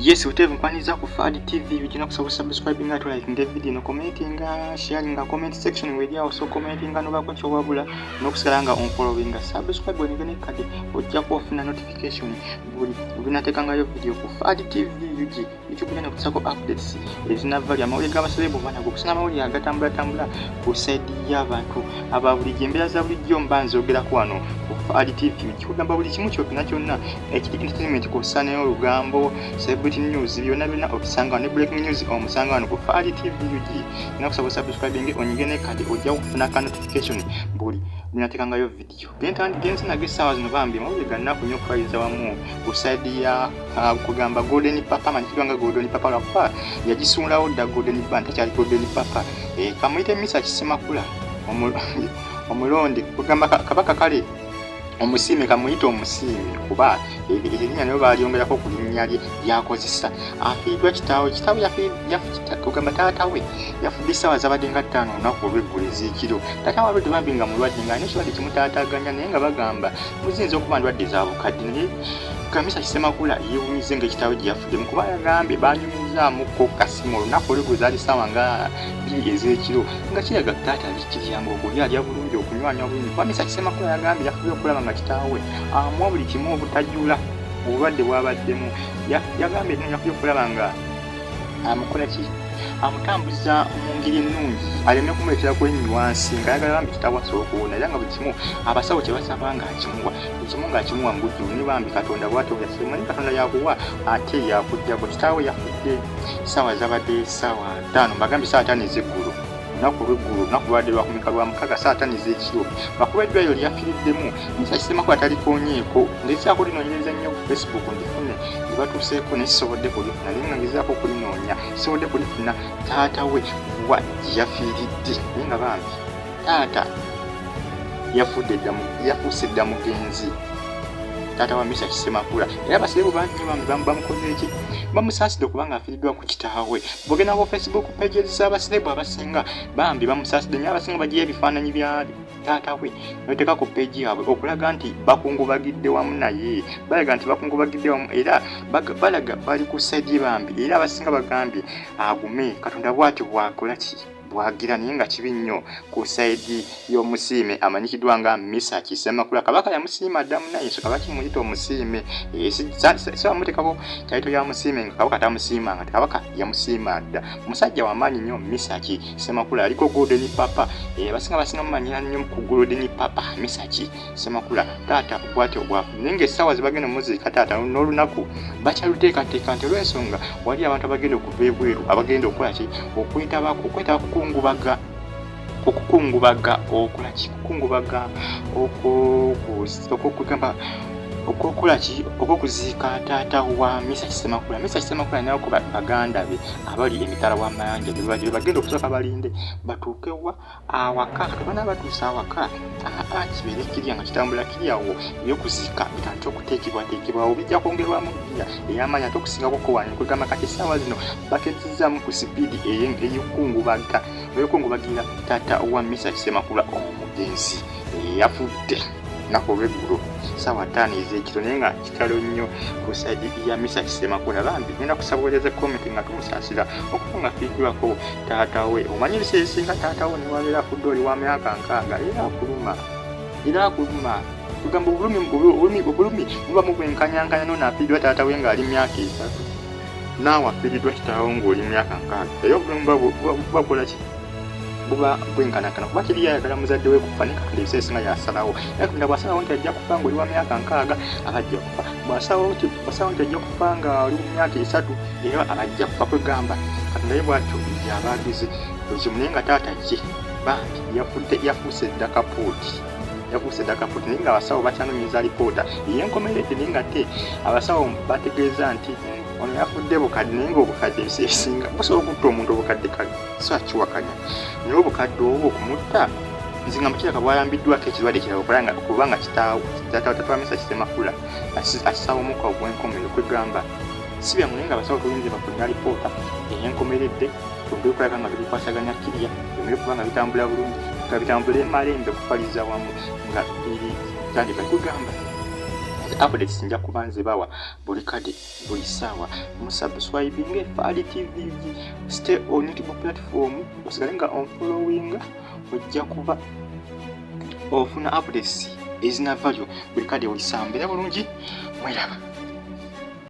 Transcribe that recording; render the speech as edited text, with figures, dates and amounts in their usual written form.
Yes, whatever mpaniza ku Fad TV ujina kusaba subscribing to like the video no commenting sharing comment section where you also commenting no bakwacho wabula no kusalanga on following subscribe when ngene kadi ojja ku ofuna notification buli ubinatekanga yo video ku Fad TV YouTube yana kusako updates ezinavali amawuli g'abaselebo bana gokusanga amawuli agatambula ku side y'abantu ababuli jembera za buli jombanzo ogera ku wano ku Fad TV kigamba buli kimu kyonna kyonna ekiti entertainment ku sane olugambo celebrity news byonna obisanga ne breaking news omusanga wano ku Fad TV nakusaba subscribing onyigene kadi ojja kufuna ka notification buli ninatekanga yo video genzi nagesawa zino bambi mawuli ganna kunyo prize wamu ku side ya kugamba golden papa manjiganga golden papa lwa yagisulawo da golden band kyali golden papa kamuyite misa kisemakula omulonde kugamba kabaka kale omusime kamuyita omusime kuba erinya nayo balyongerako ku linnya lye lyakozesa afiidwa kitaawe yafudde kugamba taatawe yafudde essaawa zabadde nga 5 olunaku olw'eggulu ez'ekiro taata wabadde bambi nga mulwadde nga nekibadde kimutaataaganya naye nga bagamba muziyinza okuba ndwadde za bukadde naye kamisa kisemakula yeewumize ng'ekitaawe gye yafuddemu kuba yagambye banyumizaamuko kasimu olunaku olw'eggulu zaali ssaawa nga 2 ez'ekiro nga kiraga taata alikiryango okulya alya bulungi okunywanya bulungi kamisa kisemakula yagambye yafubye okulaba nga kitaawe amuwa buli kimu obutajjula obulwadde bwabaddemu yagambye yakubye okulaba nga amukola ki amutambuza mu ngeri ennungi aleme kumuleetera kwenywansi nga yagala bambi kitaawe asobola okuwona era nga buli kimu abasawo kye basaba nga akimuwa ekimu ng'akimuwa mu bujjuvu ne bambi katonda bw'atyo yasemanyi katonda yakuwa ate yakujjako kitaawe yafudde ssaawa zabadde ssaawa 5 mbagambye ssaawa 5 ez'eggulu lunaku lw'eggulu lunaku lwadde lwakumika lwa mukaga ssaawa 5 ez'ekiro bakuba eddwaliro lyafiiriddemu nisa kisemako atalikonyeeko ndezaako linoonyereza nnyo ku Facebook ndifune libatuuseeko naye sisobodde kulifuna naye nga ngezaako kulinoonya sisobodde kulifuna taata we wa yafiiridde naye nga bambi taata yafuuse dda mugenzi taata wa misa kisemakula era abaserebo bangi bamukoze eki bamusaasidde okubanga afiiriddwa ku kitaawe bwogenda ku Facebook pages z'abaserebo abasinga bambi bamusaasidde nnyo abasinga bagiyo ebifaananyi bya taata we noteeka ku peegi yaabwe okulaga nti bakungubagidde wamu naye balaga nti bakungubagidde wamu era balaga bali ku saidi bambi era abasinga bagambye agume katonda bw'atyo bwakola ki bwagira naye nga kibi nnyo ku saidi y'omusiime amanyikiddwa nga misa kisemakula kabaka yamusiima dda munaye so kabaka kimuyita omusiime sibamuteekako taito ya musiime nga kabaka tamusiima nga kabaka yamusiima dda musajja wamaanyi nnyo misa kisemakula aliko golden papa basinga mumanyira nnyo ku golden papa misa kisemakula taata bwatyo bwafu naye ng'essaawa zibagenda muziika taata n'olunaku bakyaluteekateeka nti olw'ensonga wali abantu abagenda okuva ebweru abagenda okukola ki okwetabako okukungubaga okola ki kukungubaga okugamba okola ki okuziika taata wa misa kisemakula naye okuba baganda be abali emitala w'amayanja be bagenda okusooka balinde batuukewa awaka tubana batuusa awaka kibeere kirya nga kitambula kiryawo ebyokuziika bitandika okuteekebwateekebwawo bijja kwongerwamu bya ey'amaanyi ate okusingako wano kugamba kati essaawa zino bakezzaamu ku sipiidi ey'okungubagira taata wa misa kisemakula omugenzi yafudde nako olw'eggulu ssaawa 5 ez'ekiro naye nga kitalo nnyo ku saidi ya misa kisemakula bambi ngenda kusabooleza comment nga tumusaasira okuba nga afiiddwako taata we omanyi ebiseera ebisinga taata we newabeera afudde oli wa myaka 6 era akuluma tugamba obulumi buba mubwenkanyankanya n'onaafiiddwa taata we ng'ali myaka 3 naawe afiiriddwa kitaawo ng'oli myaka 6 era obulumi buba bukola ki buba bwenkanakana kuba kiri yayagala muzadde we kufa ne kakati ebiseera ebisinga yasalawo era katonda bw'asalawo nti ajja kufa ng'oli wa myaka 6 abajja kufa bw'asalawo nti ajja kufa nga oli mu myaka 3 era abajja kufa kwegamba katonda ye bw'atyo yabaagize buli kimu naye nga taata ye bambi yafuuse dda kapooti naye nga abasawo bakyanoonyeza alipoota eyenkomeredde naye nga te abasawo bategeeza nti ono yafudde bukadde naye ng'obukadde ebiseera ebisinga busobola okutta omuntu obukadde kale so akiwakanya naye obukadde obwo okumutta nzinga mukiraka bwayambiddwako ekirwadde kirala kubanga kitaawo taata wa misa kisemakula akisawo omukka ogw'enkomerero kwegamba si byamu naye nga abasawo tuyinza bafunira alipoota eyenkomeredde tugere okulaga nga tubikwasaganya kirya bimere kuba nga bitambula bulungi nga bitambula emalembe okupaliza wamu nga biri tandika kugamba updates nja kuba nzibawa buli kade buli ssaawa musubscribing Fadi TV. Stay on YouTube platform osigale nga on following ojja kuba ofuna updates ezina value buli kade buli ssaawa. Mbeera bulungi, mweraba.